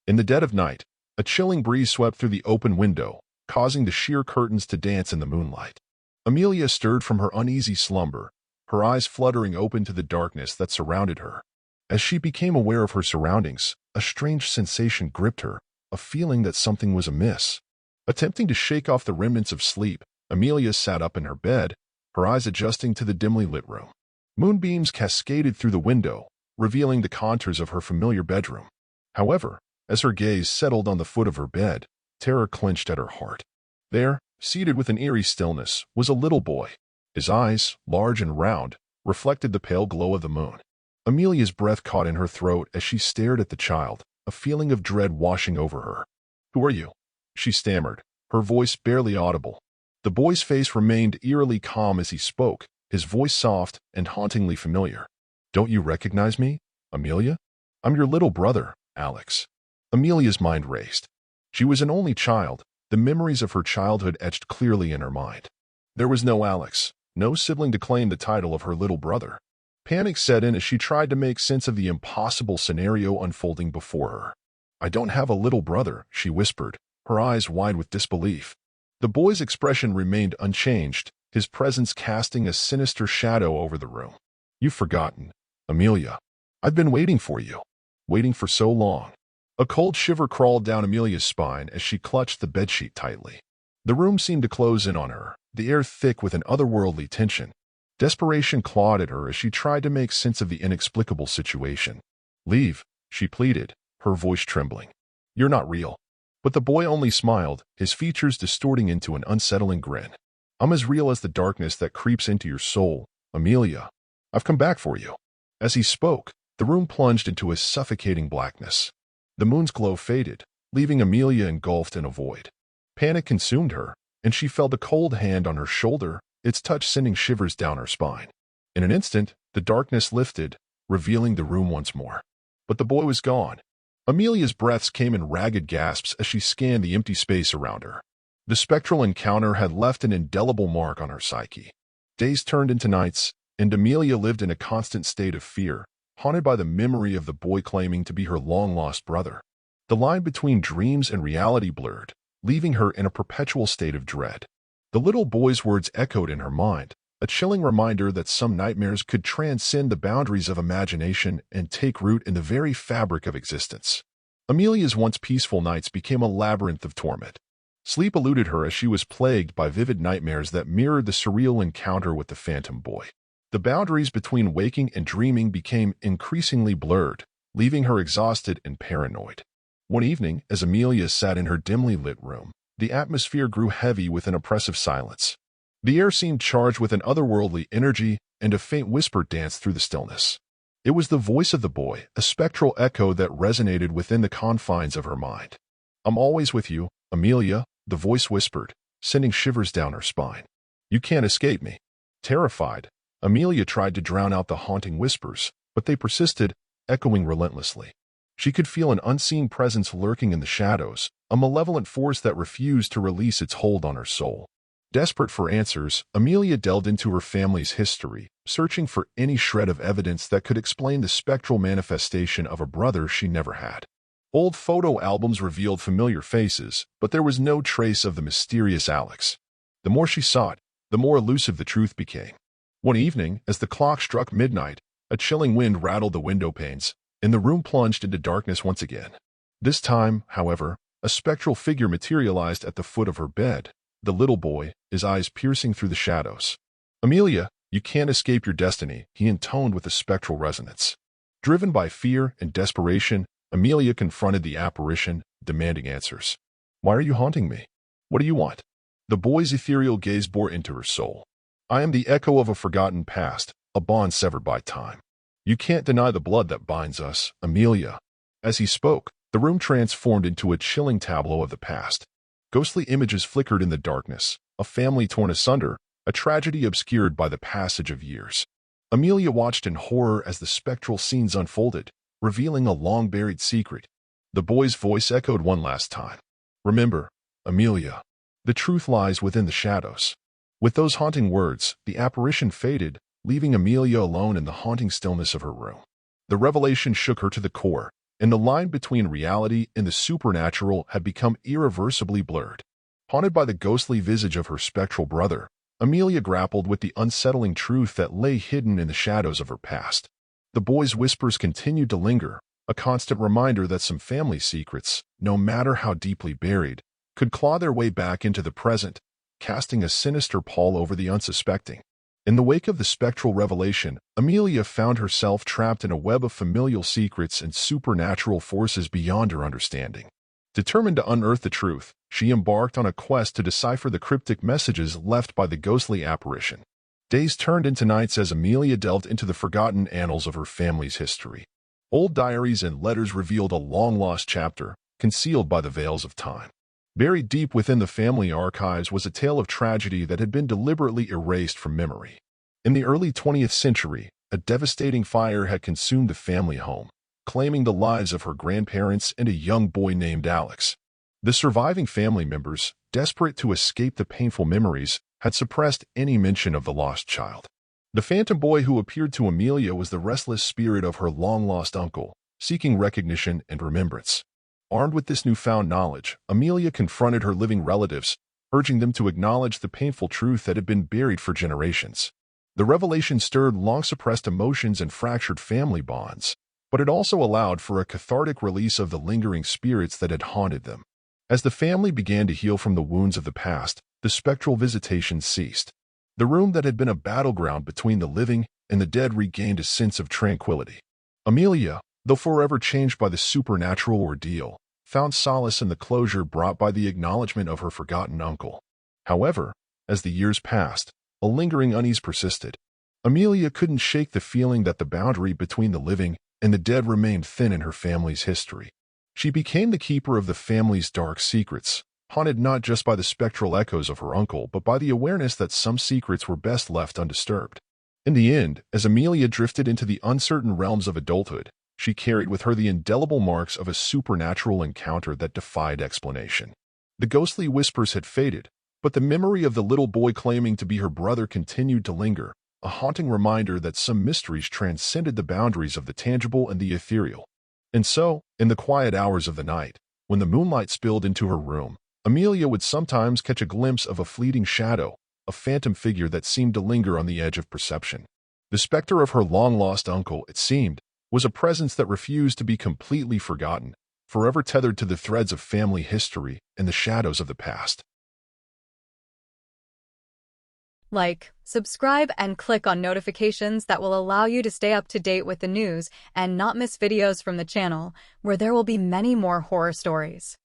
In the dead of night, a chilling breeze swept through the open window, causing the sheer curtains to dance in the moonlight. Amelia stirred from her uneasy slumber, her eyes fluttering open to the darkness that surrounded her. As she became aware of her surroundings, a strange sensation gripped her, a feeling that something was amiss. Attempting to shake off the remnants of sleep, Amelia sat up in her bed, her eyes adjusting to the dimly lit room. Moonbeams cascaded through the window, revealing the contours of her familiar bedroom. However, as her gaze settled on the foot of her bed, terror clenched at her heart. There, seated with an eerie stillness, was a little boy. His eyes, large and round, reflected the pale glow of the moon. Amelia's breath caught in her throat as she stared at the child, a feeling of dread washing over her. "Who are you?" she stammered, her voice barely audible. The boy's face remained eerily calm as he spoke, his voice soft and hauntingly familiar. "Don't you recognize me, Amelia? I'm your little brother, Alex." Amelia's mind raced. She was an only child, the memories of her childhood etched clearly in her mind. There was no Alex, no sibling to claim the title of her little brother. Panic set in as she tried to make sense of the impossible scenario unfolding before her. "I don't have a little brother," she whispered, her eyes wide with disbelief. The boy's expression remained unchanged, his presence casting a sinister shadow over the room. "You've forgotten, Amelia. I've been waiting for you. Waiting for so long." A cold shiver crawled down Amelia's spine as she clutched the bedsheet tightly. The room seemed to close in on her, the air thick with an otherworldly tension. Desperation clawed at her as she tried to make sense of the inexplicable situation. "Leave," she pleaded, her voice trembling. "You're not real." But the boy only smiled, his features distorting into an unsettling grin. "I'm as real as the darkness that creeps into your soul, Amelia. I've come back for you." As he spoke, the room plunged into a suffocating blackness. The moon's glow faded, leaving Amelia engulfed in a void. Panic consumed her, and she felt a cold hand on her shoulder, its touch sending shivers down her spine. In an instant, the darkness lifted, revealing the room once more. But the boy was gone. Amelia's breaths came in ragged gasps as she scanned the empty space around her. The spectral encounter had left an indelible mark on her psyche. Days turned into nights, and Amelia lived in a constant state of fear, haunted by the memory of the boy claiming to be her long-lost brother. The line between dreams and reality blurred, leaving her in a perpetual state of dread. The little boy's words echoed in her mind, a chilling reminder that some nightmares could transcend the boundaries of imagination and take root in the very fabric of existence. Amelia's once peaceful nights became a labyrinth of torment. Sleep eluded her as she was plagued by vivid nightmares that mirrored the surreal encounter with the phantom boy. The boundaries between waking and dreaming became increasingly blurred, leaving her exhausted and paranoid. One evening, as Amelia sat in her dimly lit room, the atmosphere grew heavy with an oppressive silence. The air seemed charged with an otherworldly energy, and a faint whisper danced through the stillness. It was the voice of the boy, a spectral echo that resonated within the confines of her mind. "I'm always with you, Amelia," the voice whispered, sending shivers down her spine. "You can't escape me." Terrified, Amelia tried to drown out the haunting whispers, but they persisted, echoing relentlessly. She could feel an unseen presence lurking in the shadows, a malevolent force that refused to release its hold on her soul. Desperate for answers, Amelia delved into her family's history, searching for any shred of evidence that could explain the spectral manifestation of a brother she never had. Old photo albums revealed familiar faces, but there was no trace of the mysterious Alex. The more she sought, the more elusive the truth became. One evening, as the clock struck midnight, a chilling wind rattled the window panes, and the room plunged into darkness once again. This time, however, a spectral figure materialized at the foot of her bed, the little boy, his eyes piercing through the shadows. "Amelia, you can't escape your destiny," he intoned with a spectral resonance. Driven by fear and desperation, Amelia confronted the apparition, demanding answers. "Why are you haunting me? What do you want?" The boy's ethereal gaze bore into her soul. "I am the echo of a forgotten past, a bond severed by time. You can't deny the blood that binds us, Amelia." As he spoke, the room transformed into a chilling tableau of the past. Ghostly images flickered in the darkness, a family torn asunder, a tragedy obscured by the passage of years. Amelia watched in horror as the spectral scenes unfolded, revealing a long-buried secret. The boy's voice echoed one last time. "Remember, Amelia, the truth lies within the shadows." With those haunting words, the apparition faded, leaving Amelia alone in the haunting stillness of her room. The revelation shook her to the core, and the line between reality and the supernatural had become irreversibly blurred. Haunted by the ghostly visage of her spectral brother, Amelia grappled with the unsettling truth that lay hidden in the shadows of her past. The boy's whispers continued to linger, a constant reminder that some family secrets, no matter how deeply buried, could claw their way back into the present, casting a sinister pall over the unsuspecting. In the wake of the spectral revelation, Amelia found herself trapped in a web of familial secrets and supernatural forces beyond her understanding. Determined to unearth the truth, she embarked on a quest to decipher the cryptic messages left by the ghostly apparition. Days turned into nights as Amelia delved into the forgotten annals of her family's history. Old diaries and letters revealed a long-lost chapter, concealed by the veils of time. Buried deep within the family archives was a tale of tragedy that had been deliberately erased from memory. In the early 20th century, a devastating fire had consumed the family home, claiming the lives of her grandparents and a young boy named Alex. The surviving family members, desperate to escape the painful memories, had suppressed any mention of the lost child. The phantom boy who appeared to Amelia was the restless spirit of her long-lost uncle, seeking recognition and remembrance. Armed with this newfound knowledge, Amelia confronted her living relatives, urging them to acknowledge the painful truth that had been buried for generations. The revelation stirred long-suppressed emotions and fractured family bonds, but it also allowed for a cathartic release of the lingering spirits that had haunted them. As the family began to heal from the wounds of the past, the spectral visitations ceased. The room that had been a battleground between the living and the dead regained a sense of tranquility. Amelia, though forever changed by the supernatural ordeal, found solace in the closure brought by the acknowledgement of her forgotten uncle. However, as the years passed, a lingering unease persisted. Amelia couldn't shake the feeling that the boundary between the living and the dead remained thin in her family's history. She became the keeper of the family's dark secrets, haunted not just by the spectral echoes of her uncle but by the awareness that some secrets were best left undisturbed. In the end, as Amelia drifted into the uncertain realms of adulthood, she carried with her the indelible marks of a supernatural encounter that defied explanation. The ghostly whispers had faded, but the memory of the little boy claiming to be her brother continued to linger, a haunting reminder that some mysteries transcended the boundaries of the tangible and the ethereal. And so, in the quiet hours of the night, when the moonlight spilled into her room, Amelia would sometimes catch a glimpse of a fleeting shadow, a phantom figure that seemed to linger on the edge of perception. The specter of her long-lost uncle, it seemed, was a presence that refused to be completely forgotten, forever tethered to the threads of family history and the shadows of the past. Like, subscribe, and click on notifications that will allow you to stay up to date with the news and not miss videos from the channel, where there will be many more horror stories.